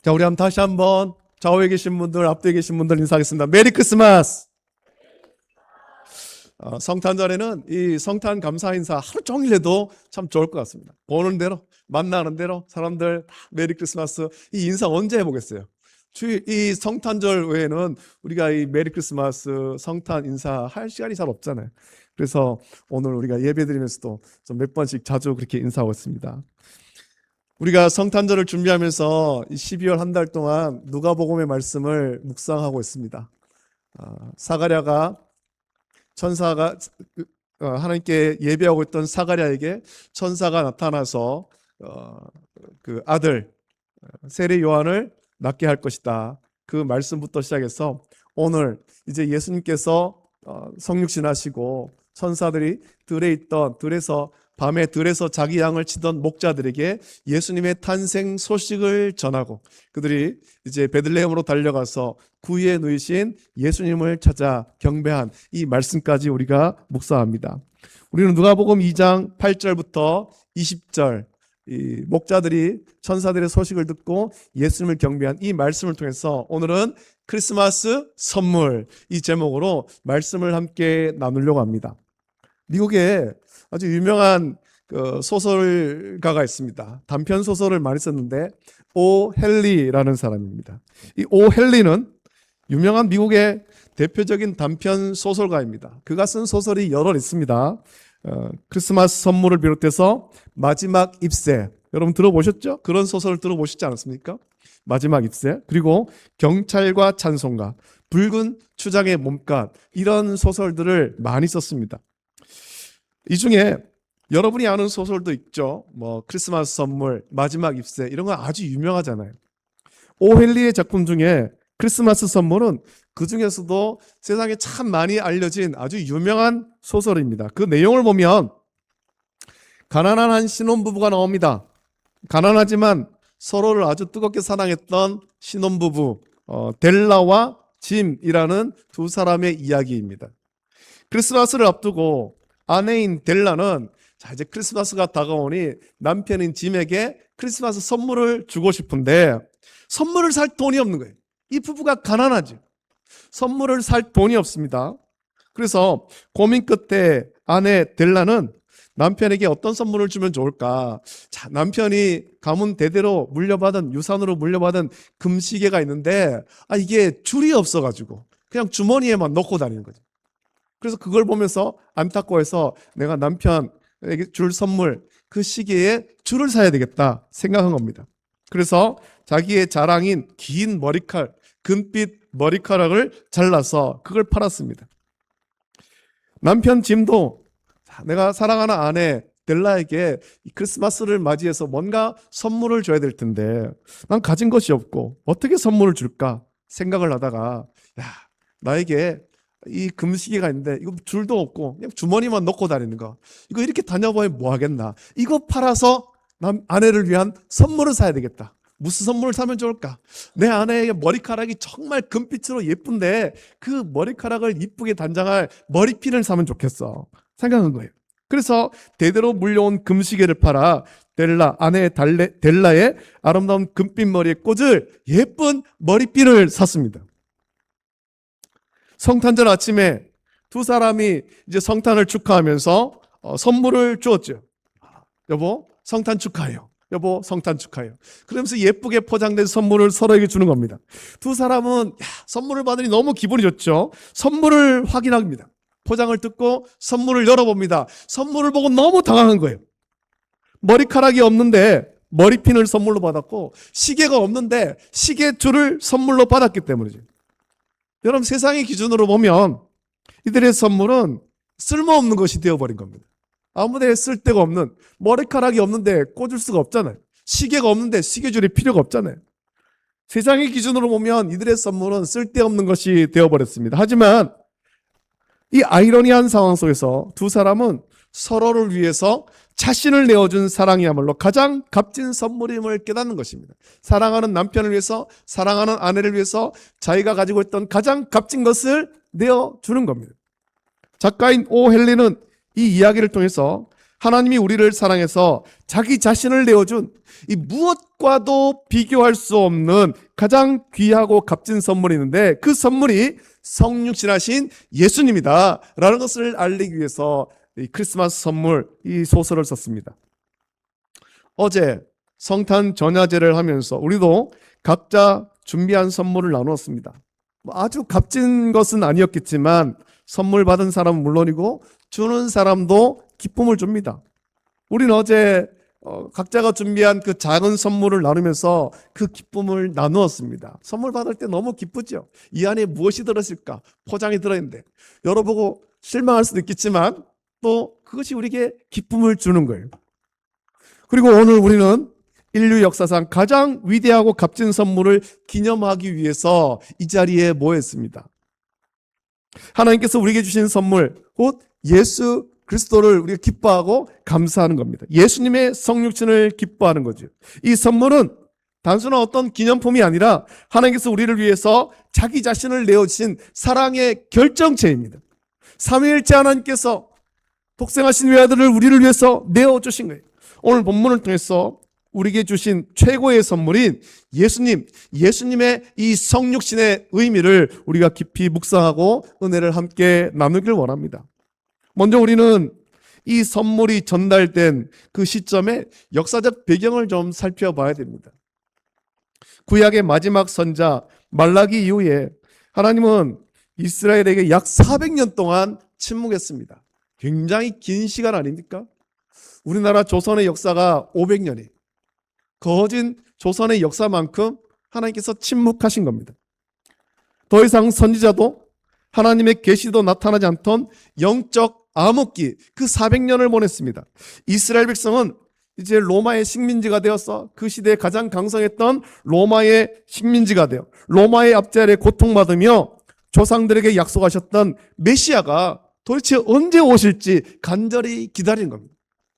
자, 우리 한번 다시 한번 좌우에 계신 분들, 앞뒤에 계신 분들 인사하겠습니다. 메리 크리스마스! 성탄절에는 이 성탄 감사 인사 하루 종일 해도 참 좋을 것 같습니다. 보는 대로, 만나는 대로 사람들 다 메리 크리스마스 이 인사 언제 해보겠어요? 이 성탄절 외에는 우리가 이 메리 크리스마스 성탄 인사 할 시간이 잘 없잖아요. 그래서 오늘 우리가 예배 드리면서도 좀 몇 번씩 자주 그렇게 인사하고 있습니다. 우리가 성탄절을 준비하면서 12월 한 달 동안 누가복음의 말씀을 묵상하고 있습니다. 사가랴가 천사가 하나님께 예배하고 있던 사가랴에게 천사가 나타나서 그 아들 세례 요한을 낳게 할 것이다. 그 말씀부터 시작해서 오늘 이제 예수님께서 성육신하시고 천사들이 들에서 밤에 들에서 자기 양을 치던 목자들에게 예수님의 탄생 소식을 전하고 그들이 이제 베들레헴으로 달려가서 구유에 누이신 예수님을 찾아 경배한 이 말씀까지 우리가 묵상합니다. 우리는 누가복음 2장 8절부터 20절 이 목자들이 천사들의 소식을 듣고 예수님을 경배한 이 말씀을 통해서 오늘은 크리스마스 선물 이 제목으로 말씀을 함께 나누려고 합니다. 미국에 아주 유명한 소설가가 있습니다. 단편 소설을 많이 썼는데 오 헨리라는 사람입니다. 이 오 헨리는 유명한 미국의 대표적인 단편 소설가입니다. 그가 쓴 소설이 여러 있습니다. 크리스마스 선물을 비롯해서 마지막 잎새, 여러분 들어보셨죠? 그런 소설을 들어보시지 않았습니까? 마지막 잎새, 그리고 경찰과 찬송가, 붉은 추장의 몸값, 이런 소설들을 많이 썼습니다. 이 중에 여러분이 아는 소설도 있죠. 뭐 크리스마스 선물, 마지막 잎새, 이런 거 아주 유명하잖아요. 오 헨리의 작품 중에 크리스마스 선물은 그 중에서도 세상에 참 많이 알려진 아주 유명한 소설입니다. 그 내용을 보면 가난한 한 신혼부부가 나옵니다. 가난하지만 서로를 아주 뜨겁게 사랑했던 신혼부부 델라와 짐이라는 두 사람의 이야기입니다. 크리스마스를 앞두고 아내인 델라는 자 이제 크리스마스가 다가오니 남편인 짐에게 크리스마스 선물을 주고 싶은데 선물을 살 돈이 없는 거예요. 이 부부가 가난하죠. 선물을 살 돈이 없습니다. 그래서 고민 끝에 아내 델라는 남편에게 어떤 선물을 주면 좋을까? 자, 남편이 가문 대대로 물려받은 유산으로 물려받은 금시계가 있는데 이게 줄이 없어가지고 그냥 주머니에만 넣고 다니는 거죠. 그래서 그걸 보면서 안타까워해서 내가 남편에게 줄 선물 그 시계에 줄을 사야 되겠다 생각한 겁니다. 그래서 자기의 자랑인 긴 머리칼, 금빛 머리카락을 잘라서 그걸 팔았습니다. 남편 짐도 내가 사랑하는 아내 델라에게 크리스마스를 맞이해서 뭔가 선물을 줘야 될 텐데 난 가진 것이 없고 어떻게 선물을 줄까 생각을 하다가 나에게 이 금시계가 있는데 이거 줄도 없고 그냥 주머니만 넣고 다니는 거 이거 이렇게 다녀보면 뭐 하겠나 이거 팔아서 아내를 위한 선물을 사야 되겠다. 무슨 선물을 사면 좋을까? 내 아내의 머리카락이 정말 금빛으로 예쁜데 그 머리카락을 이쁘게 단장할 머리핀을 사면 좋겠어 생각한 거예요. 그래서 대대로 물려온 금시계를 팔아 아내 델라의 아름다운 금빛 머리에 꽂을 예쁜 머리핀을 샀습니다. 성탄절 아침에 두 사람이 이제 성탄을 축하하면서 선물을 주었죠. 여보 성탄 축하해요. 여보 성탄 축하해요. 그러면서 예쁘게 포장된 선물을 서로에게 주는 겁니다. 두 사람은 선물을 받으니 너무 기분이 좋죠. 선물을 확인합니다. 포장을 뜯고 선물을 열어봅니다. 선물을 보고 너무 당황한 거예요. 머리카락이 없는데 머리핀을 선물로 받았고 시계가 없는데 시계줄을 선물로 받았기 때문이죠. 여러분 세상의 기준으로 보면 이들의 선물은 쓸모없는 것이 되어버린 겁니다. 아무데나 쓸 데가 없는 머리카락이 없는데 꽂을 수가 없잖아요. 시계가 없는데 시계줄이 필요가 없잖아요. 세상의 기준으로 보면 이들의 선물은 쓸데없는 것이 되어버렸습니다. 하지만 이 아이러니한 상황 속에서 두 사람은 서로를 위해서 자신을 내어준 사랑이야말로 가장 값진 선물임을 깨닫는 것입니다. 사랑하는 남편을 위해서 사랑하는 아내를 위해서 자기가 가지고 있던 가장 값진 것을 내어주는 겁니다. 작가인 오 헨리는 이 이야기를 통해서 하나님이 우리를 사랑해서 자기 자신을 내어준 이 무엇과도 비교할 수 없는 가장 귀하고 값진 선물이 있는데, 그 선물이 성육신하신 예수님이다 라는 것을 알리기 위해서 이 크리스마스 선물, 이 소설을 썼습니다. 어제 성탄 전야제를 하면서 우리도 각자 준비한 선물을 나누었습니다. 아주 값진 것은 아니었겠지만 선물 받은 사람은 물론이고 주는 사람도 기쁨을 줍니다. 우리는 어제 각자가 준비한 그 작은 선물을 나누면서 그 기쁨을 나누었습니다. 선물 받을 때 너무 기쁘죠. 이 안에 무엇이 들었을까? 포장이 들어있는데 열어보고 실망할 수도 있겠지만 또 그것이 우리에게 기쁨을 주는 거예요. 그리고 오늘 우리는 인류 역사상 가장 위대하고 값진 선물을 기념하기 위해서 이 자리에 모였습니다. 하나님께서 우리에게 주신 선물, 곧 예수 그리스도를 우리가 기뻐하고 감사하는 겁니다. 예수님의 성육신을 기뻐하는 거죠. 이 선물은 단순한 어떤 기념품이 아니라 하나님께서 우리를 위해서 자기 자신을 내어주신 사랑의 결정체입니다. 삼위일체 하나님께서 독생하신 외아들을 우리를 위해서 내어주신 거예요. 오늘 본문을 통해서 우리에게 주신 최고의 선물인 예수님의 이 성육신의 의미를 우리가 깊이 묵상하고 은혜를 함께 나누길 원합니다. 먼저 우리는 이 선물이 전달된 그 시점의 역사적 배경을 좀 살펴봐야 됩니다. 구약의 마지막 선자 말라기 이후에 하나님은 이스라엘에게 약 400년 동안 침묵했습니다. 굉장히 긴 시간 아닙니까? 우리나라 조선의 역사가 500년이에요. 거진 조선의 역사만큼 하나님께서 침묵하신 겁니다. 더 이상 선지자도 하나님의 계시도 나타나지 않던 영적 암흑기, 그 400년을 보냈습니다. 이스라엘 백성은 이제 로마의 식민지가 되어서 그 시대에 가장 강성했던 로마의 식민지가 되어 로마의 압제에 고통받으며 조상들에게 약속하셨던 메시아가 도대체 언제 오실지 간절히 기다리는 겁니다.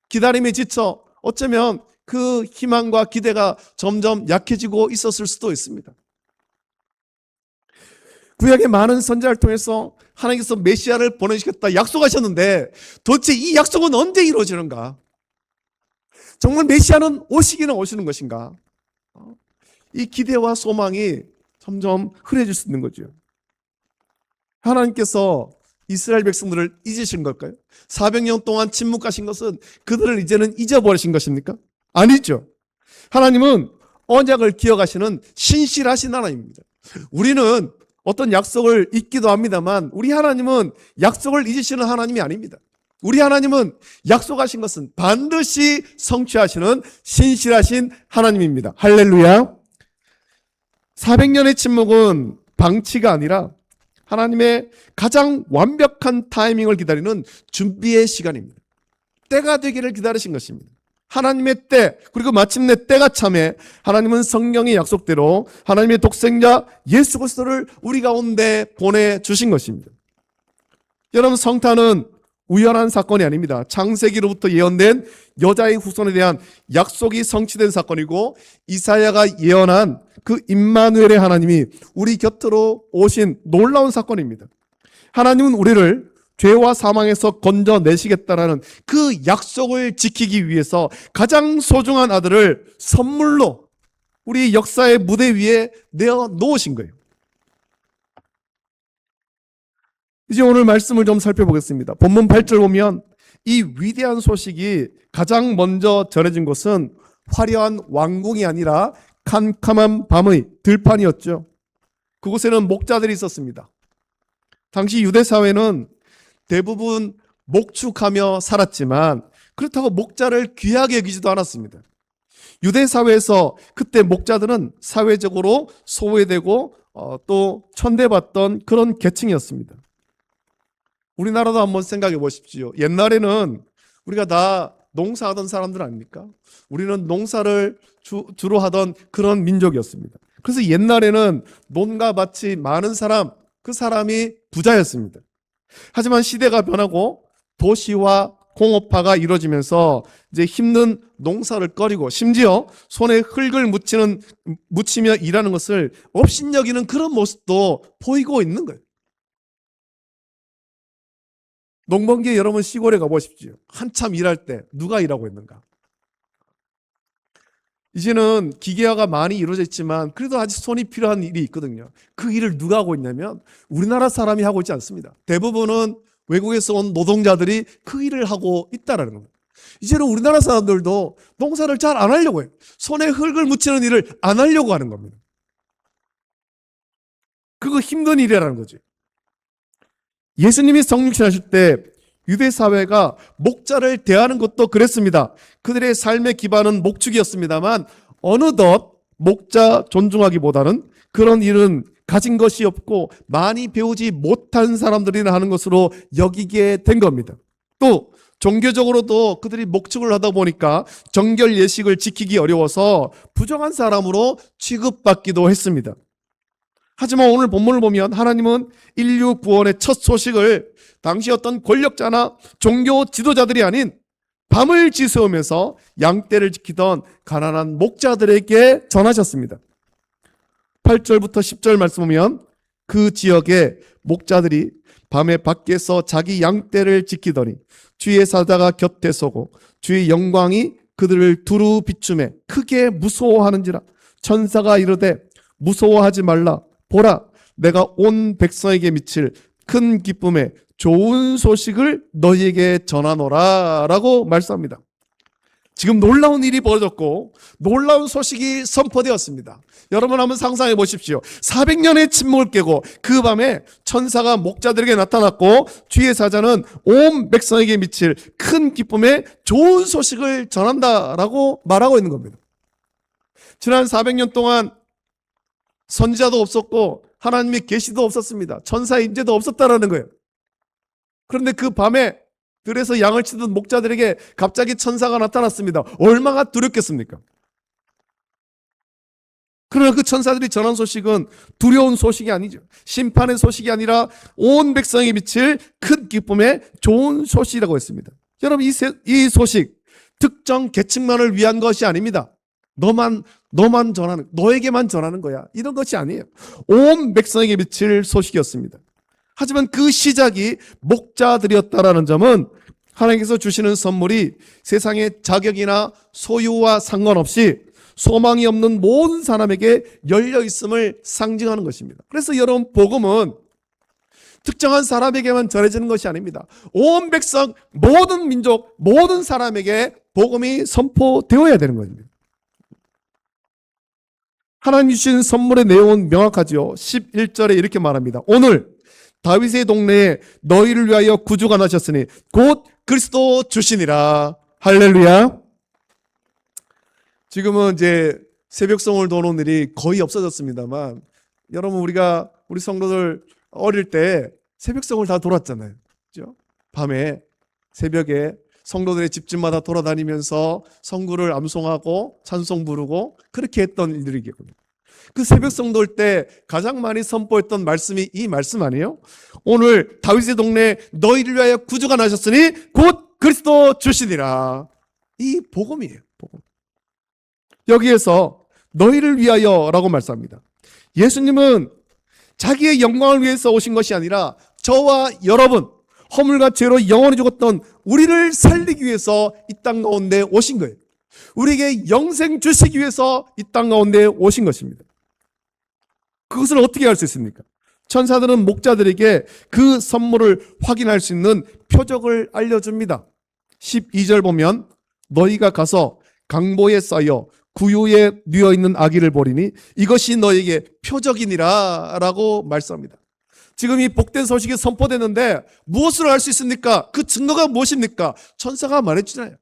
기다림에 지쳐 어쩌면 그 희망과 기대가 점점 약해지고 있었을 수도 있습니다. 구약의 많은 선지자를 통해서 하나님께서 메시아를 보내시겠다 약속하셨는데 도대체 이 약속은 언제 이루어지는가? 정말 메시아는 오시기는 오시는 것인가? 이 기대와 소망이 점점 흐려질 수 있는 거죠. 하나님께서 이스라엘 백성들을 잊으신 걸까요? 400년 동안 침묵하신 것은 그들을 이제는 잊어버리신 것입니까? 아니죠. 하나님은 언약을 기억하시는 신실하신 하나님입니다. 우리는 어떤 약속을 잊기도 합니다만 우리 하나님은 약속을 잊으시는 하나님이 아닙니다. 우리 하나님은 약속하신 것은 반드시 성취하시는 신실하신 하나님입니다. 할렐루야. 400년의 침묵은 방치가 아니라 하나님의 가장 완벽한 타이밍을 기다리는 준비의 시간입니다. 때가 되기를 기다리신 것입니다. 하나님의 때, 그리고 마침내 때가 참에 하나님은 성령의 약속대로 하나님의 독생자 예수 그리스도를 우리 가운데 보내주신 것입니다. 여러분, 성탄은 우연한 사건이 아닙니다. 창세기로부터 예언된 여자의 후손에 대한 약속이 성취된 사건이고 이사야가 예언한 그 임마누엘의 하나님이 우리 곁으로 오신 놀라운 사건입니다. 하나님은 우리를 죄와 사망에서 건져내시겠다라는 그 약속을 지키기 위해서 가장 소중한 아들을 선물로 우리 역사의 무대 위에 내어 놓으신 거예요. 이제 오늘 말씀을 좀 살펴보겠습니다. 본문 8절 보면 이 위대한 소식이 가장 먼저 전해진 곳은 화려한 왕궁이 아니라 캄캄한 밤의 들판이었죠. 그곳에는 목자들이 있었습니다. 당시 유대 사회는 대부분 목축하며 살았지만 그렇다고 목자를 귀하게 여기지도 않았습니다. 유대 사회에서 그때 목자들은 사회적으로 소외되고 또 천대받던 그런 계층이었습니다. 우리나라도 한번 생각해 보십시오. 옛날에는 우리가 다 농사하던 사람들 아닙니까? 우리는 농사를 주로 하던 그런 민족이었습니다. 그래서 옛날에는 논과 밭이 많은 사람, 그 사람이 부자였습니다. 하지만 시대가 변하고 도시와 공업화가 이루어지면서 이제 힘든 농사를 꺼리고 심지어 손에 흙을 묻히며 일하는 것을 업신여기는 그런 모습도 보이고 있는 거예요. 농번기에 여러분 시골에 가보십시오. 한참 일할 때 누가 일하고 있는가? 이제는 기계화가 많이 이루어져 있지만 그래도 아직 손이 필요한 일이 있거든요. 그 일을 누가 하고 있냐면 우리나라 사람이 하고 있지 않습니다. 대부분은 외국에서 온 노동자들이 그 일을 하고 있다는 겁니다. 이제는 우리나라 사람들도 농사를 잘 안 하려고 해요. 손에 흙을 묻히는 일을 안 하려고 하는 겁니다. 그거 힘든 일이라는 거죠. 예수님이 성육신 하실 때 유대 사회가 목자를 대하는 것도 그랬습니다. 그들의 삶의 기반은 목축이었습니다만 어느덧 목자 존중하기보다는 그런 일은 가진 것이 없고 많이 배우지 못한 사람들이나 하는 것으로 여기게 된 겁니다. 또 종교적으로도 그들이 목축을 하다 보니까 정결 예식을 지키기 어려워서 부정한 사람으로 취급받기도 했습니다. 하지만 오늘 본문을 보면 하나님은 인류 구원의 첫 소식을 당시 어떤 권력자나 종교 지도자들이 아닌 밤을 지새우면서 양떼를 지키던 가난한 목자들에게 전하셨습니다. 8절부터 10절 말씀 보면 그 지역의 목자들이 밤에 밖에서 자기 양떼를 지키더니 주의 사자가 곁에 서고 주의 영광이 그들을 두루 비추매 크게 무서워하는지라. 천사가 이르되 무서워하지 말라. 보라, 내가 온 백성에게 미칠 큰 기쁨에 좋은 소식을 너희에게 전하노라 라고 말씀합니다. 지금 놀라운 일이 벌어졌고 놀라운 소식이 선포되었습니다. 여러분 한번 상상해 보십시오. 400년의 침묵을 깨고 그 밤에 천사가 목자들에게 나타났고 주의 사자는 온 백성에게 미칠 큰 기쁨에 좋은 소식을 전한다라고 말하고 있는 겁니다. 지난 400년 동안 선지자도 없었고 하나님의 계시도 없었습니다. 천사의 임재도 없었다라는 거예요. 그런데 그 밤에 들에서 양을 치던 목자들에게 갑자기 천사가 나타났습니다. 얼마나 두렵겠습니까? 그러나 그 천사들이 전한 소식은 두려운 소식이 아니죠. 심판의 소식이 아니라 온 백성에게 미칠 큰 기쁨의 좋은 소식이라고 했습니다. 여러분 이 소식 특정 계층만을 위한 것이 아닙니다. 너만 전하는, 너에게만 전하는 거야. 이런 것이 아니에요. 온 백성에게 미칠 소식이었습니다. 하지만 그 시작이 목자들이었다라는 점은 하나님께서 주시는 선물이 세상의 자격이나 소유와 상관없이 소망이 없는 모든 사람에게 열려 있음을 상징하는 것입니다. 그래서 여러분 복음은 특정한 사람에게만 전해지는 것이 아닙니다. 온 백성, 모든 민족, 모든 사람에게 복음이 선포되어야 되는 것입니다. 하나님 주신 선물의 내용은 명확하죠. 11절에 이렇게 말합니다. 오늘 다윗의 동네에 너희를 위하여 구주가 나셨으니 곧 그리스도 주시니라. 할렐루야. 지금은 이제 새벽송을 도는 일이 거의 없어졌습니다만 여러분 우리 성도들 어릴 때 새벽송을 다 돌았잖아요. 그렇죠? 밤에 새벽에 성도들의 집집마다 돌아다니면서 성구를 암송하고 찬송 부르고 그렇게 했던 일들이겠군요. 그 새벽송 돌 때 가장 많이 선포했던 말씀이 이 말씀 아니에요? 오늘 다윗의 동네에 너희를 위하여 구주가 나셨으니 곧 그리스도 주시니라. 이 복음이에요. 복음. 여기에서 너희를 위하여라고 말씀합니다. 예수님은 자기의 영광을 위해서 오신 것이 아니라 저와 여러분 허물과 죄로 영원히 죽었던 우리를 살리기 위해서 이 땅 가운데 오신 거예요. 우리에게 영생 주시기 위해서 이 땅 가운데 오신 것입니다. 그것을 어떻게 할 수 있습니까? 천사들은 목자들에게 그 선물을 확인할 수 있는 표적을 알려줍니다. 12절 보면 너희가 가서 강보에 쌓여 구유에 누워있는 아기를 보리니 이것이 너희에게 표적이니라 라고 말씀합니다. 지금 이 복된 소식이 선포됐는데 무엇을 알 수 있습니까? 그 증거가 무엇입니까? 천사가 말해주잖아요.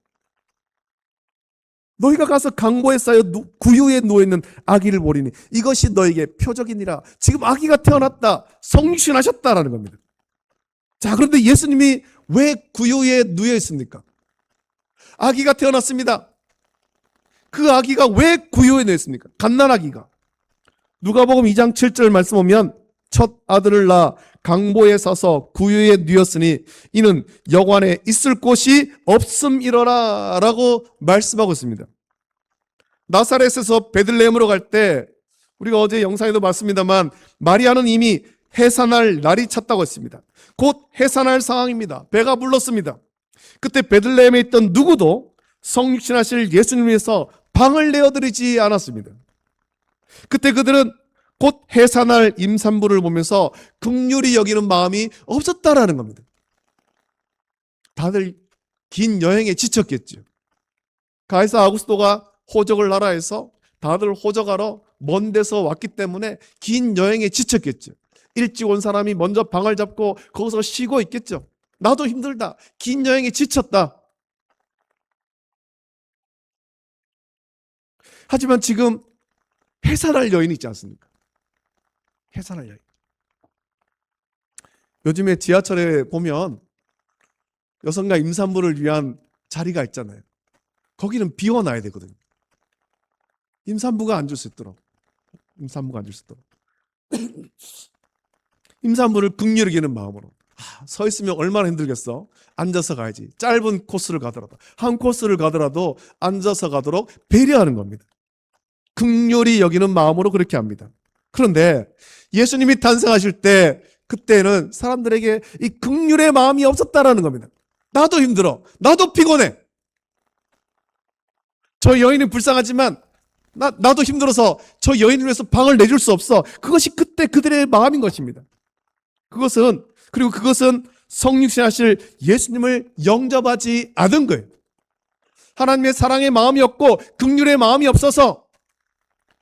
너희가 가서 강보에 쌓여 구유에 누워있는 아기를 보리니 이것이 너에게 표적이니라. 지금 아기가 태어났다. 성육신하셨다라는 겁니다. 자, 그런데 예수님이 왜 구유에 누워 있습니까? 아기가 태어났습니다. 그 아기가 왜 구유에 누워 있습니까? 갓난아기가. 누가복음 2장 7절 말씀 보면 첫 아들을 낳아 강보에 서서 구유에 누웠으니 이는 여관에 있을 곳이 없음이러라 라고 말씀하고 있습니다. 나사렛에서 베들레헴으로 갈 때 우리가 어제 영상에도 봤습니다만 마리아는 이미 해산할 날이 찼다고 했습니다. 곧 해산할 상황입니다. 배가 불렀습니다. 그때 베들레헴에 있던 누구도 성육신하실 예수님을 위해서 방을 내어드리지 않았습니다. 그때 그들은 곧 해산할 임산부를 보면서 긍휼히 여기는 마음이 없었다라는 겁니다. 다들 긴 여행에 지쳤겠죠. 가이사 아구스토가 호적을 나라에서 다들 호적하러 먼 데서 왔기 때문에 긴 여행에 지쳤겠죠. 일찍 온 사람이 먼저 방을 잡고 거기서 쉬고 있겠죠. 나도 힘들다. 긴 여행에 지쳤다. 하지만 지금 해산할 여인이 있지 않습니까? 해산할 여인. 요즘에 지하철에 보면 여성과 임산부를 위한 자리가 있잖아요. 거기는 비워놔야 되거든요. 임산부가 앉을 수 있도록. 임산부가 앉을 수 있도록. 임산부를 긍휼히 여기는 마음으로. 서 있으면 얼마나 힘들겠어. 앉아서 가야지. 짧은 코스를 가더라도, 한 코스를 가더라도 앉아서 가도록 배려하는 겁니다. 긍휼히 여기는 마음으로 그렇게 합니다. 그런데 예수님이 탄생하실 때 그때는 사람들에게 이 긍휼의 마음이 없었다라는 겁니다. 나도 힘들어. 나도 피곤해. 저 여인이 불쌍하지만 나도 힘들어서 저 여인을 위해서 방을 내줄 수 없어. 그것이 그때 그들의 마음인 것입니다. 그것은 성육신하실 예수님을 영접하지 않은 거예요. 하나님의 사랑의 마음이 없고 긍휼의 마음이 없어서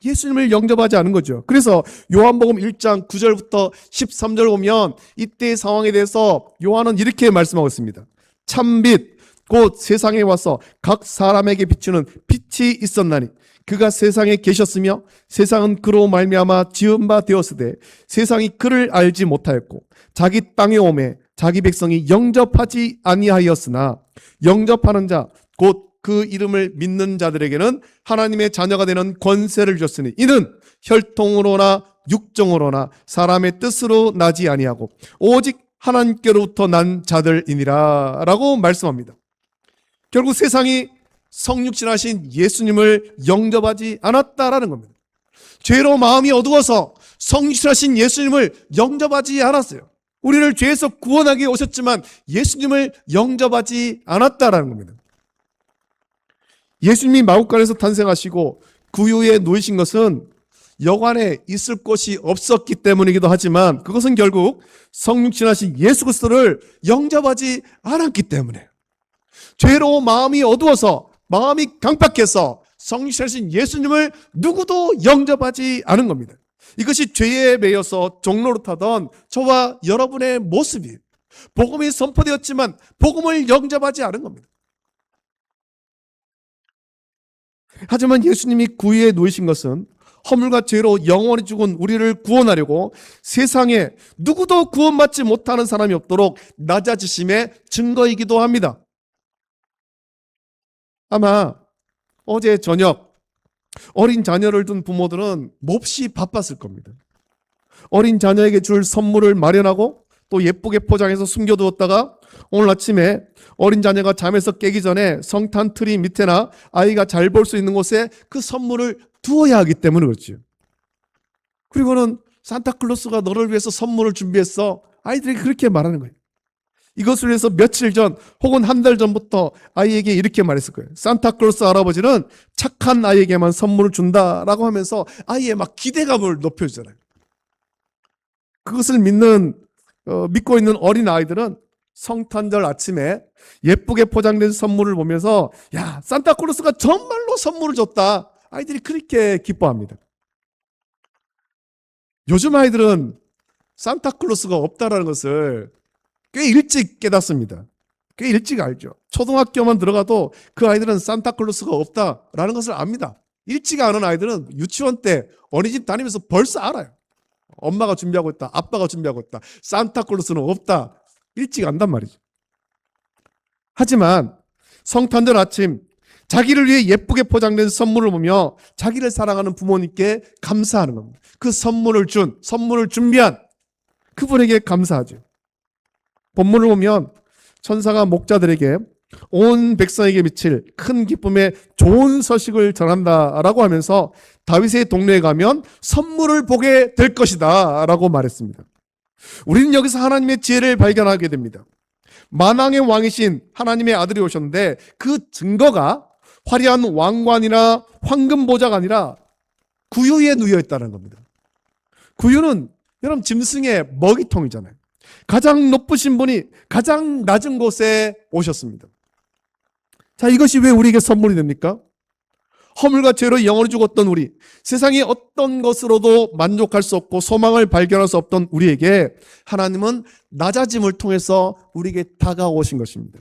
예수님을 영접하지 않은 거죠. 그래서 요한복음 1장 9절부터 13절 보면 이때의 상황에 대해서 요한은 이렇게 말씀하고 있습니다. 참빛 곧 세상에 와서 각 사람에게 비추는 빛이 있었나니 그가 세상에 계셨으며 세상은 그로 말미암아 지은 바 되었으되 세상이 그를 알지 못하였고 자기 땅에 오매 자기 백성이 영접하지 아니하였으나 영접하는 자 곧 그 이름을 믿는 자들에게는 하나님의 자녀가 되는 권세를 주셨으니 이는 혈통으로나 육정으로나 사람의 뜻으로 나지 아니하고 오직 하나님께로부터 난 자들이니라 라고 말씀합니다. 결국 세상이 성육신하신 예수님을 영접하지 않았다라는 겁니다. 죄로 마음이 어두워서 성육신하신 예수님을 영접하지 않았어요. 우리를 죄에서 구원하기 위해 오셨지만 예수님을 영접하지 않았다라는 겁니다. 예수님이 마구간에서 탄생하시고 구유에 놓이신 것은 여관에 있을 곳이 없었기 때문이기도 하지만 그것은 결국 성육신하신 예수 그리스도를 영접하지 않았기 때문에 죄로 마음이 어두워서 마음이 강팍해서 성육신하신 예수님을 누구도 영접하지 않은 겁니다. 이것이 죄에 매여서 종로로 타던 저와 여러분의 모습이에요. 복음이 선포되었지만 복음을 영접하지 않은 겁니다. 하지만 예수님이 구유에 놓이신 것은 허물과 죄로 영원히 죽은 우리를 구원하려고 세상에 누구도 구원받지 못하는 사람이 없도록 낮아지심의 증거이기도 합니다. 아마 어제 저녁 어린 자녀를 둔 부모들은 몹시 바빴을 겁니다. 어린 자녀에게 줄 선물을 마련하고 또 예쁘게 포장해서 숨겨두었다가 오늘 아침에 어린 자녀가 잠에서 깨기 전에 성탄 트리 밑에나 아이가 잘 볼 수 있는 곳에 그 선물을 두어야 하기 때문에 그렇죠. 그리고는 산타클로스가 너를 위해서 선물을 준비했어. 아이들에게 그렇게 말하는 거예요. 이것을 위해서 며칠 전 혹은 한 달 전부터 아이에게 이렇게 말했을 거예요. 산타클로스 할아버지는 착한 아이에게만 선물을 준다라고 하면서 아이의 막 기대감을 높여주잖아요. 그것을 믿고 있는 어린 아이들은 성탄절 아침에 예쁘게 포장된 선물을 보면서 야, 산타클로스가 정말로 선물을 줬다. 아이들이 그렇게 기뻐합니다. 요즘 아이들은 산타클로스가 없다라는 것을 꽤 일찍 깨닫습니다. 꽤 일찍 알죠. 초등학교만 들어가도 그 아이들은 산타클로스가 없다라는 것을 압니다. 일찍 아는 아이들은 유치원 때 어린이집 다니면서 벌써 알아요. 엄마가 준비하고 있다. 아빠가 준비하고 있다. 산타클로스는 없다. 일찍 안단 말이죠. 하지만 성탄절 아침 자기를 위해 예쁘게 포장된 선물을 보며 자기를 사랑하는 부모님께 감사하는 겁니다. 그 선물을 준비한 그분에게 감사하죠. 본문을 보면 천사가 목자들에게 온 백성에게 미칠 큰 기쁨의 좋은 소식을 전한다라고 하면서 다윗의 동네에 가면 선물을 보게 될 것이다 라고 말했습니다. 우리는 여기서 하나님의 지혜를 발견하게 됩니다. 만왕의 왕이신 하나님의 아들이 오셨는데 그 증거가 화려한 왕관이나 황금 보좌가 아니라 구유에 누워 있다는 겁니다. 구유는 여러분 짐승의 먹이통이잖아요. 가장 높으신 분이 가장 낮은 곳에 오셨습니다. 자, 이것이 왜 우리에게 선물이 됩니까? 허물과 죄로 영원히 죽었던 우리, 세상의 어떤 것으로도 만족할 수 없고 소망을 발견할 수 없던 우리에게 하나님은 낮아짐을 통해서 우리에게 다가오신 것입니다.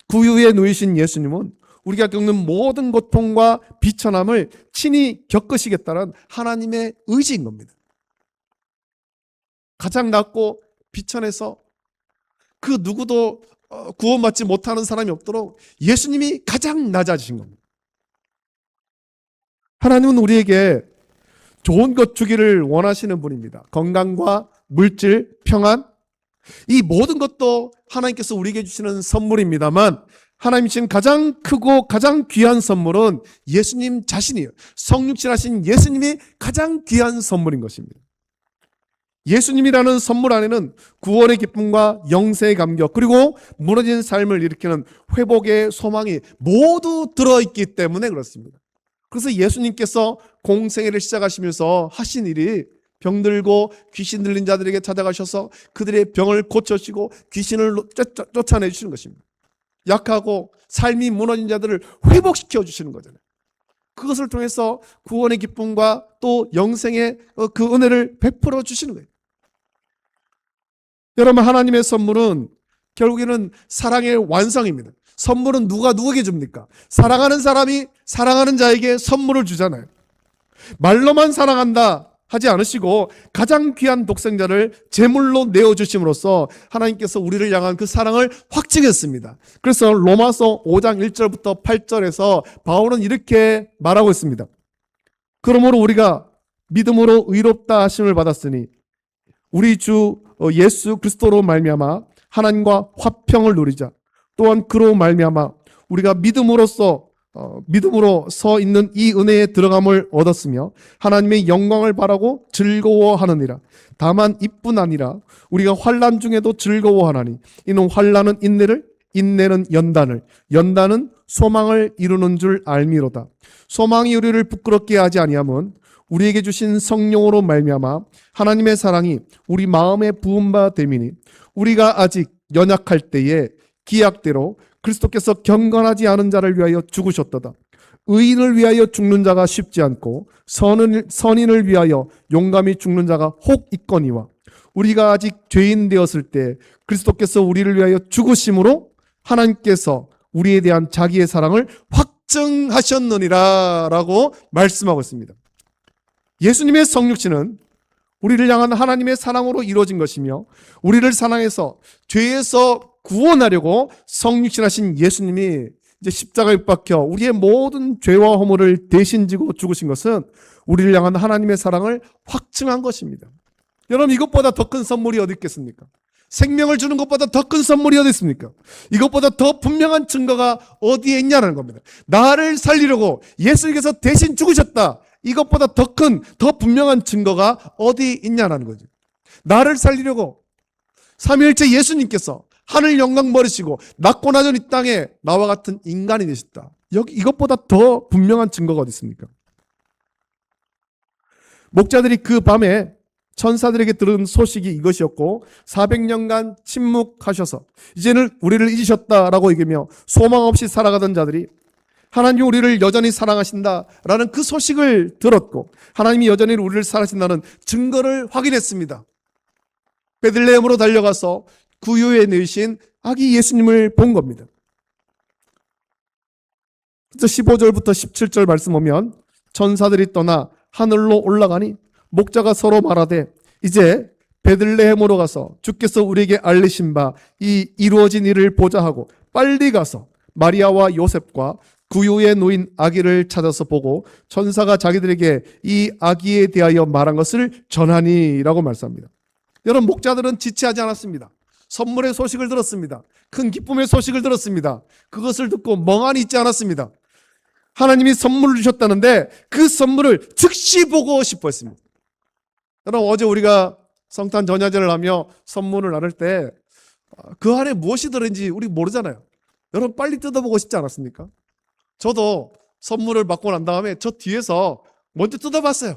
구유에 누이신 예수님은 우리가 겪는 모든 고통과 비천함을 친히 겪으시겠다는 하나님의 의지인 겁니다. 가장 낮고 비천해서 그 누구도 구원받지 못하는 사람이 없도록 예수님이 가장 낮아지신 겁니다. 하나님은 우리에게 좋은 것 주기를 원하시는 분입니다. 건강과 물질, 평안, 이 모든 것도 하나님께서 우리에게 주시는 선물입니다만 하나님이 주신 가장 크고 가장 귀한 선물은 예수님 자신이에요. 성육신하신 예수님이 가장 귀한 선물인 것입니다. 예수님이라는 선물 안에는 구원의 기쁨과 영생의 감격, 그리고 무너진 삶을 일으키는 회복의 소망이 모두 들어있기 때문에 그렇습니다. 그래서 예수님께서 공생애를 시작하시면서 하신 일이 병들고 귀신 들린 자들에게 찾아가셔서 그들의 병을 고쳐주시고 귀신을 쫓아내 주시는 것입니다. 약하고 삶이 무너진 자들을 회복시켜 주시는 거잖아요. 그것을 통해서 구원의 기쁨과 또 영생의 그 은혜를 베풀어 주시는 거예요. 여러분, 하나님의 선물은 결국에는 사랑의 완성입니다. 선물은 누가 누구에게 줍니까? 사랑하는 사람이 사랑하는 자에게 선물을 주잖아요. 말로만 사랑한다 하지 않으시고 가장 귀한 독생자를 제물로 내어주심으로써 하나님께서 우리를 향한 그 사랑을 확증했습니다. 그래서 로마서 5장 1절부터 8절에서 바울은 이렇게 말하고 있습니다. 그러므로 우리가 믿음으로 의롭다 하심을 받았으니 우리 주 예수 그리스도로 말미암아 하나님과 화평을 누리자. 또한 그로 말미암아 우리가 믿음으로 서 있는 이 은혜에 들어감을 얻었으며 하나님의 영광을 바라고 즐거워하느니라. 다만 이뿐 아니라 우리가 환난 중에도 즐거워하나니 이는 환난은 인내를, 인내는 연단을, 연단은 소망을 이루는 줄 알미로다. 소망이 우리를 부끄럽게 하지 아니함은 우리에게 주신 성령으로 말미암아 하나님의 사랑이 우리 마음에 부은 바 됨이니 우리가 아직 연약할 때에 기약대로 그리스도께서 경건하지 않은 자를 위하여 죽으셨도다. 의인을 위하여 죽는 자가 쉽지 않고 선인을 위하여 용감히 죽는 자가 혹 있거니와 우리가 아직 죄인 되었을 때 그리스도께서 우리를 위하여 죽으심으로 하나님께서 우리에 대한 자기의 사랑을 확증하셨느니라 라고 말씀하고 있습니다. 예수님의 성육신은 우리를 향한 하나님의 사랑으로 이루어진 것이며 우리를 사랑해서 죄에서 구원하려고 성육신하신 예수님이 이제 십자가에 못 박혀 우리의 모든 죄와 허물을 대신 지고 죽으신 것은 우리를 향한 하나님의 사랑을 확증한 것입니다. 여러분, 이것보다 더 큰 선물이 어디 있겠습니까? 생명을 주는 것보다 더 큰 선물이 어디 있습니까? 이것보다 더 분명한 증거가 어디에 있냐는 겁니다. 나를 살리려고 예수님께서 대신 죽으셨다. 이것보다 더 큰, 더 분명한 증거가 어디 있냐는 거죠. 나를 살리려고 삼위일체 예수님께서 하늘 영광 버리시고 낮고 낮은 이 땅에 나와 같은 인간이 되셨다. 이것보다 더 분명한 증거가 어디 있습니까? 목자들이 그 밤에 천사들에게 들은 소식이 이것이었고 400년간 침묵하셔서 이제는 우리를 잊으셨다라고 얘기하며 소망 없이 살아가던 자들이 하나님이 우리를 여전히 사랑하신다라는 그 소식을 들었고 하나님이 여전히 우리를 사랑하신다는 증거를 확인했습니다. 베들레헴으로 달려가서 구유에 누이신 아기 예수님을 본 겁니다. 그래서 15절부터 17절 말씀 보면 천사들이 떠나 하늘로 올라가니 목자가 서로 말하되 이제 베들레헴으로 가서 주께서 우리에게 알리신 바 이 이루어진 일을 보자 하고 빨리 가서 마리아와 요셉과 구유에 누인 아기를 찾아서 보고 천사가 자기들에게 이 아기에 대하여 말한 것을 전하니라고 말씀합니다. 여러분, 목자들은 지체하지 않았습니다. 선물의 소식을 들었습니다. 큰 기쁨의 소식을 들었습니다. 그것을 듣고 멍하니 있지 않았습니다. 하나님이 선물을 주셨다는데 그 선물을 즉시 보고 싶어 했습니다. 여러분, 어제 우리가 성탄 전야제를 하며 선물을 나눌 때 그 안에 무엇이 들어있는지 우리 모르잖아요. 여러분 빨리 뜯어보고 싶지 않았습니까? 저도 선물을 받고 난 다음에 저 뒤에서 먼저 뜯어봤어요.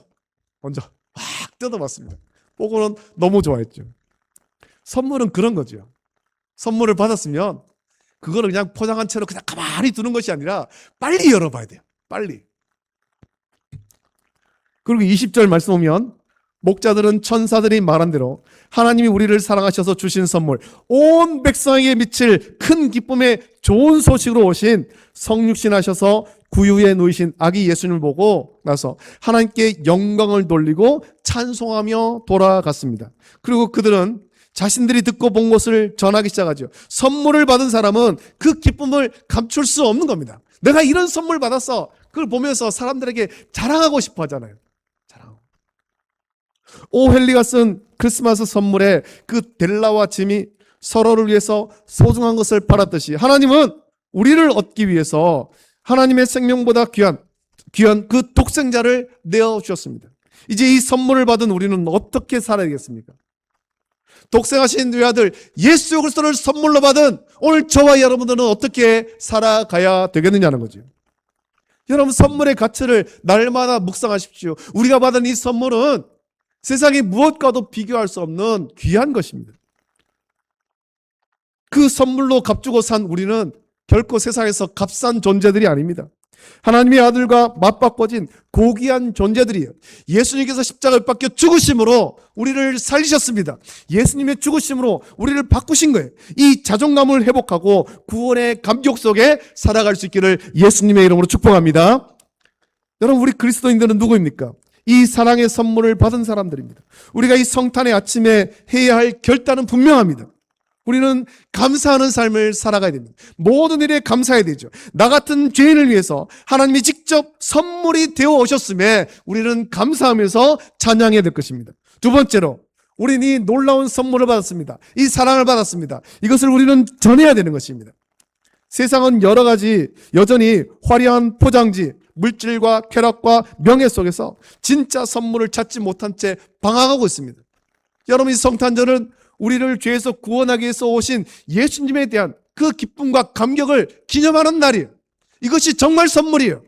먼저 막 뜯어봤습니다. 보고는 너무 좋아했죠. 선물은 그런 거죠. 선물을 받았으면 그거를 그냥 포장한 채로 그냥 가만히 두는 것이 아니라 빨리 열어봐야 돼요. 빨리. 그리고 20절 말씀 보면 목자들은 천사들이 말한 대로 하나님이 우리를 사랑하셔서 주신 선물, 온 백성에게 미칠 큰 기쁨의 좋은 소식으로 오신 성육신 하셔서 구유에 누이신 아기 예수님을 보고 나서 하나님께 영광을 돌리고 찬송하며 돌아갔습니다. 그리고 그들은 자신들이 듣고 본 것을 전하기 시작하죠. 선물을 받은 사람은 그 기쁨을 감출 수 없는 겁니다. 내가 이런 선물 받았어. 그걸 보면서 사람들에게 자랑하고 싶어 하잖아요. 오헬리가 쓴 크리스마스 선물에 그 델라와 짐이 서로를 위해서 소중한 것을 팔았듯이 하나님은 우리를 얻기 위해서 하나님의 생명보다 귀한 그 독생자를 내어주셨습니다. 이제 이 선물을 받은 우리는 어떻게 살아야겠습니까? 독생하신 외아들 예수 그리스도를 선물로 받은 오늘 저와 여러분들은 어떻게 살아가야 되겠느냐는 거죠. 여러분 선물의 가치를 날마다 묵상하십시오. 우리가 받은 이 선물은 세상의 무엇과도 비교할 수 없는 귀한 것입니다. 그 선물로 값주고 산 우리는 결코 세상에서 값싼 존재들이 아닙니다. 하나님의 아들과 맞바꿔진 고귀한 존재들이에요. 예수님께서 십자가를 박혀 죽으심으로 우리를 살리셨습니다. 예수님의 죽으심으로 우리를 바꾸신 거예요. 이 자존감을 회복하고 구원의 감격 속에 살아갈 수 있기를 예수님의 이름으로 축복합니다. 여러분 우리 그리스도인들은 누구입니까? 이 사랑의 선물을 받은 사람들입니다. 우리가 이 성탄의 아침에 해야 할 결단은 분명합니다. 우리는 감사하는 삶을 살아가야 됩니다. 모든 일에 감사해야 되죠. 나 같은 죄인을 위해서 하나님이 직접 선물이 되어 오셨음에 우리는 감사하면서 찬양해야 될 것입니다. 두 번째로 우리는 이 놀라운 선물을 받았습니다. 이 사랑을 받았습니다. 이것을 우리는 전해야 되는 것입니다. 세상은 여러 가지 여전히 화려한 포장지, 물질과 쾌락과 명예 속에서 진짜 선물을 찾지 못한 채 방황하고 있습니다. 여러분 이 성탄절은 우리를 죄에서 구원하기 위해서 오신 예수님에 대한 그 기쁨과 감격을 기념하는 날이에요. 이것이 정말 선물이에요.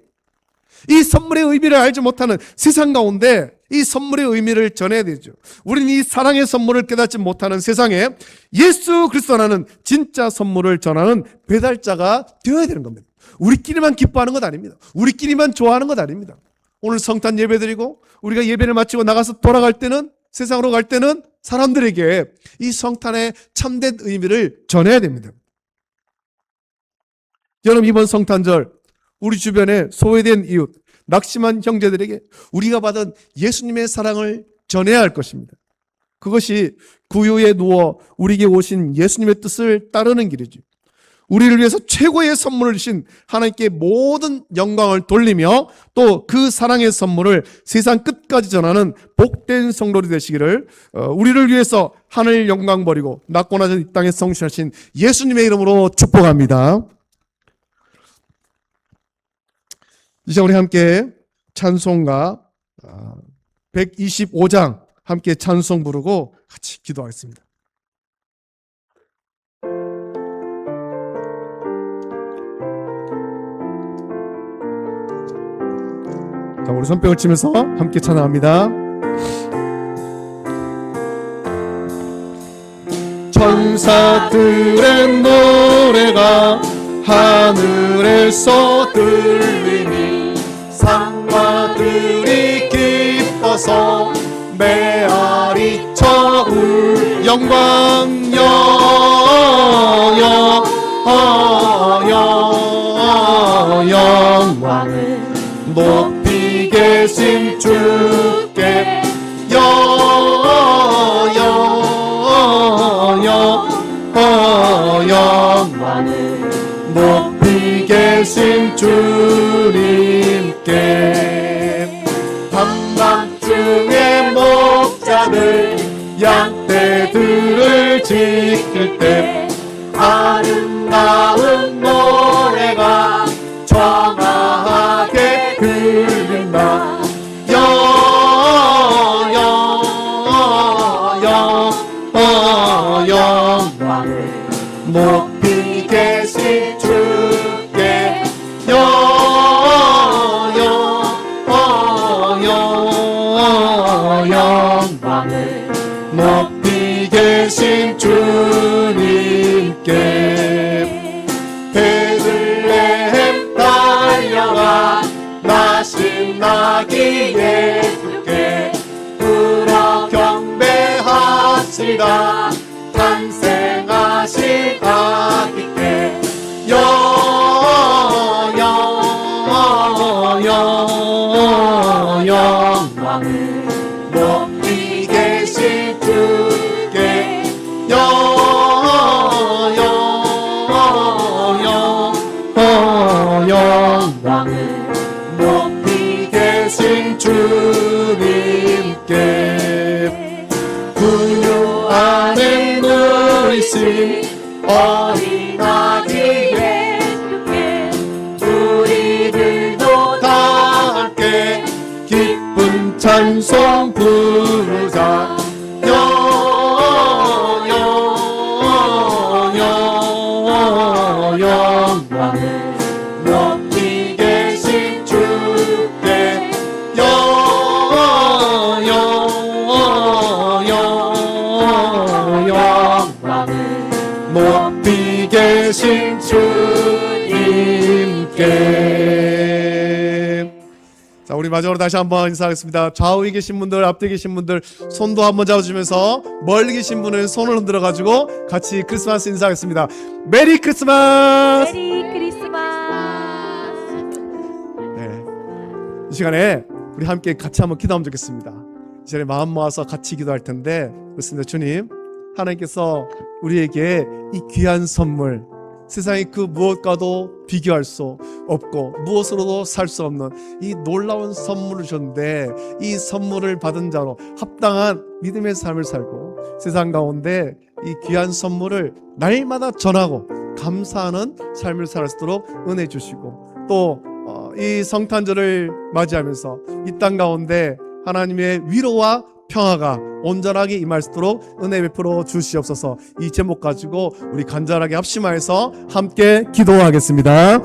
이 선물의 의미를 알지 못하는 세상 가운데 이 선물의 의미를 전해야 되죠. 우리는 이 사랑의 선물을 깨닫지 못하는 세상에 예수 그리스도라는 진짜 선물을 전하는 배달자가 되어야 되는 겁니다. 우리끼리만 기뻐하는 것 아닙니다. 우리끼리만 좋아하는 것 아닙니다. 오늘 성탄 예배드리고 우리가 예배를 마치고 나가서 돌아갈 때는 세상으로 갈 때는 사람들에게 이 성탄의 참된 의미를 전해야 됩니다. 여러분 이번 성탄절 우리 주변에 소외된 이웃, 낙심한 형제들에게 우리가 받은 예수님의 사랑을 전해야 할 것입니다. 그것이 구유에 누워 우리에게 오신 예수님의 뜻을 따르는 길이죠. 우리를 위해서 최고의 선물을 주신 하나님께 모든 영광을 돌리며 또 그 사랑의 선물을 세상 끝까지 전하는 복된 성도들이 되시기를 우리를 위해서 하늘 영광 버리고 낮고 낮은 이 땅에 성취하신 예수님의 이름으로 축복합니다. 이제 우리 함께 찬송가 125장 함께 찬송 부르고 같이 기도하겠습니다. 자, 우리 손뼉을 치면서 함께 찬양합니다. 천사들의 노래가 하늘에서 들리니 상마들이 기뻐서 메아리 쳐울 영광 영광을 높이 계신 주께 영광을 높이 계신 주님께 한밤중에 목자들 양떼들을 지킬 때 아름다운 노래가 청하게 들린다. 높이 계신 주께 영광을 높이 계신 주님께 베들레헴 달려가 나 신나기 예수께 불어 경배하시다 탄생하신 아기께 영광을 높이 계신 주께 영광을 높이 계신 주님께 분유 안에 누이신 어린 아기 예수께 우리들도 다 함께 기쁜 찬송 부르자 영광을 높이 계신 주께 영광을 높이 계신 주님께. 자, 우리 마지막으로 다시 한번 인사하겠습니다. 좌우에 계신 분들, 앞뒤에 계신 분들 손도 한번 잡아주면서 멀리 계신 분은 손을 흔들어 가지고 같이 크리스마스 인사하겠습니다. 메리 크리스마스. 메리 크리스마스. 네, 이 시간에 우리 함께 같이 한번 기도하면 좋겠습니다. 이 시간에 마음 모아서 같이 기도할 텐데 그렇습니다. 주님, 하나님께서 우리에게 이 귀한 선물, 세상의 그 무엇과도 비교할 수 없고 무엇으로도 살 수 없는 이 놀라운 선물을 주셨는데 이 선물을 받은 자로 합당한 믿음의 삶을 살고 세상 가운데 이 귀한 선물을 날마다 전하고 감사하는 삶을 살 수 있도록 은혜 주시고 또 이 성탄절을 맞이하면서 이 땅 가운데 하나님의 위로와 평화가 온전하게 임할 수 있도록 은혜 베풀어 주시옵소서. 이 제목 가지고 우리 간절하게 합심하여서 함께 기도하겠습니다.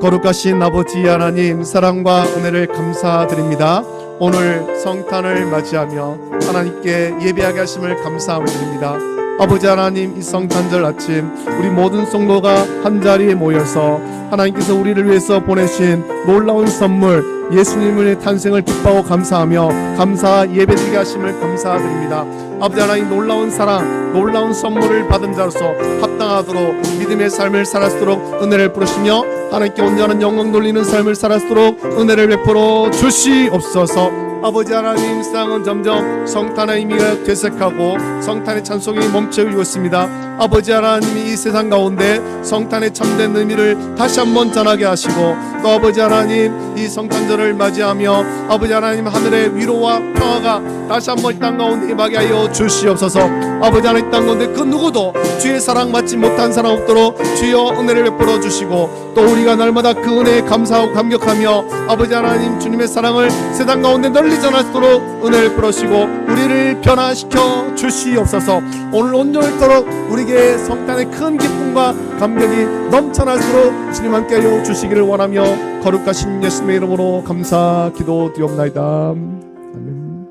거룩하신 아버지 하나님, 사랑과 은혜를 감사드립니다. 오늘 성탄을 맞이하며 하나님께 예배하게 하심을 감사함을 드립니다. 아버지 하나님, 이 성탄절 아침 우리 모든 성도가 한자리에 모여서 하나님께서 우리를 위해서 보내신 놀라운 선물 예수님의 탄생을 기뻐하고 감사하며 감사 예배드리게 하심을 감사드립니다. 아버지 하나님, 놀라운 사랑, 놀라운 선물을 받은 자로서 합당하도록 믿음의 삶을 살았도록 은혜를 부르시며 하나님께 온전한 영광 돌리는 삶을 살았도록 은혜를 베풀어 주시옵소서. 아버지 하나님, 세상은 점점 성탄의 의미가 퇴색하고 성탄의 찬송이 멈춰지고 있습니다. 아버지 하나님이 이 세상 가운데 성탄의 참된 의미를 다시 한번 전하게 하시고 또 아버지 하나님, 이 성탄절을 맞이하며 아버지 하나님, 하늘의 위로와 평화가 다시 한번 이 땅 가운데 임하게 하여 주시옵소서. 아버지 하나님, 이 땅 가운데 그 누구도 주의 사랑 받지 못한 사람 없도록 주여 은혜를 베풀어 주시고 또 우리가 날마다 그 은혜에 감사하고 감격하며 아버지 하나님, 주님의 사랑을 세상 가운데 널리 전하도록 은혜를 베풀으시고 우리를 변화시켜 주시옵소서. 오늘 온전토록 우리에게 성탄의 큰 기쁨과 감격이 넘쳐날수록 주님 함께하여 주시기를 원하며 거룩하신 예수님의 이름으로 감사 기도드리옵나이다. 아멘.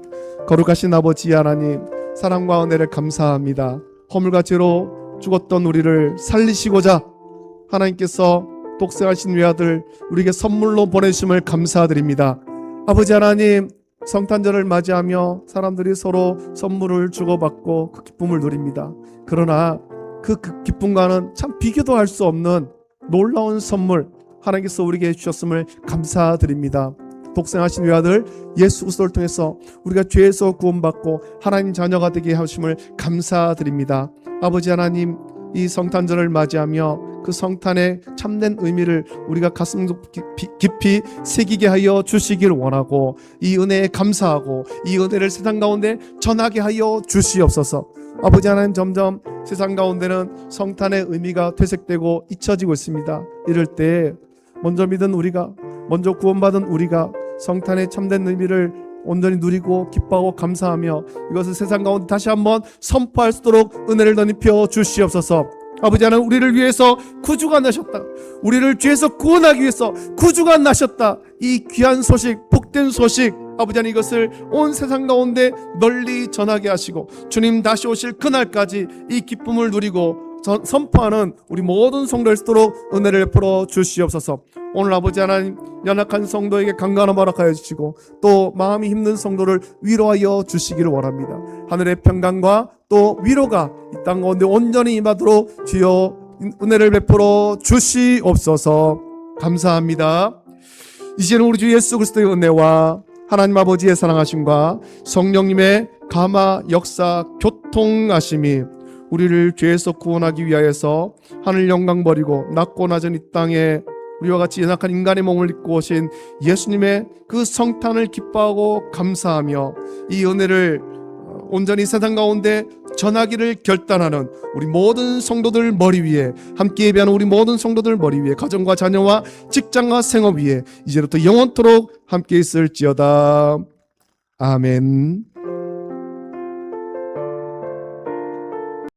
거룩하신 아버지 하나님, 사랑과 은혜를 감사합니다. 허물과 죄로 죽었던 우리를 살리시고자 하나님께서 독생하신 외아들 우리에게 선물로 보내심을 감사드립니다. 아버지 하나님, 성탄절을 맞이하며 사람들이 서로 선물을 주고받고 그 기쁨을 누립니다. 그러나 그 기쁨과는 참 비교도 할 수 없는 놀라운 선물 하나님께서 우리에게 주셨음을 감사드립니다. 독생하신 외아들 예수 그리스도를 통해서 우리가 죄에서 구원받고 하나님 자녀가 되게 하심을 감사드립니다. 아버지 하나님, 이 성탄절을 맞이하며 그 성탄의 참된 의미를 우리가 가슴 깊이 새기게 하여 주시길 원하고 이 은혜에 감사하고 이 은혜를 세상 가운데 전하게 하여 주시옵소서. 아버지 하나님, 점점 세상 가운데는 성탄의 의미가 퇴색되고 잊혀지고 있습니다. 이럴 때 먼저 믿은 우리가, 먼저 구원받은 우리가 성탄의 참된 의미를 온전히 누리고 기뻐하고 감사하며 이것을 세상 가운데 다시 한번 선포할 수 있도록 은혜를 더 입혀 주시옵소서. 아버지 하나님, 우리를 위해서 구주가 나셨다. 우리를 죄에서 구원하기 위해서 구주가 나셨다. 이 귀한 소식, 복된 소식, 아버지 하나님, 이것을 온 세상 가운데 널리 전하게 하시고 주님 다시 오실 그날까지 이 기쁨을 누리고 선포하는 우리 모든 성도일 수 있도록 은혜를 베풀어 주시옵소서. 오늘 아버지 하나님, 연약한 성도에게 강건함 허락하여 주시고 또 마음이 힘든 성도를 위로하여 주시기를 원합니다. 하늘의 평강과 또 위로가 이 땅 가운데 온전히 임하도록 주여 은혜를 베풀어 주시옵소서. 감사합니다. 이제는 우리 주 예수 그리스도의 은혜와 하나님 아버지의 사랑하심과 성령님의 감화 역사 교통하심이 우리를 죄에서 구원하기 위하여서 하늘 영광 버리고 낮고 낮은 이 땅에 우리와 같이 연약한 인간의 몸을 입고 오신 예수님의 그 성탄을 기뻐하고 감사하며 이 은혜를 온전히 세상 가운데 전하기를 결단하는 우리 모든 성도들 머리 위에, 함께 예배하는 우리 모든 성도들 머리 위에, 가정과 자녀와 직장과 생업 위에 이제부터 영원토록 함께 있을지어다. 아멘.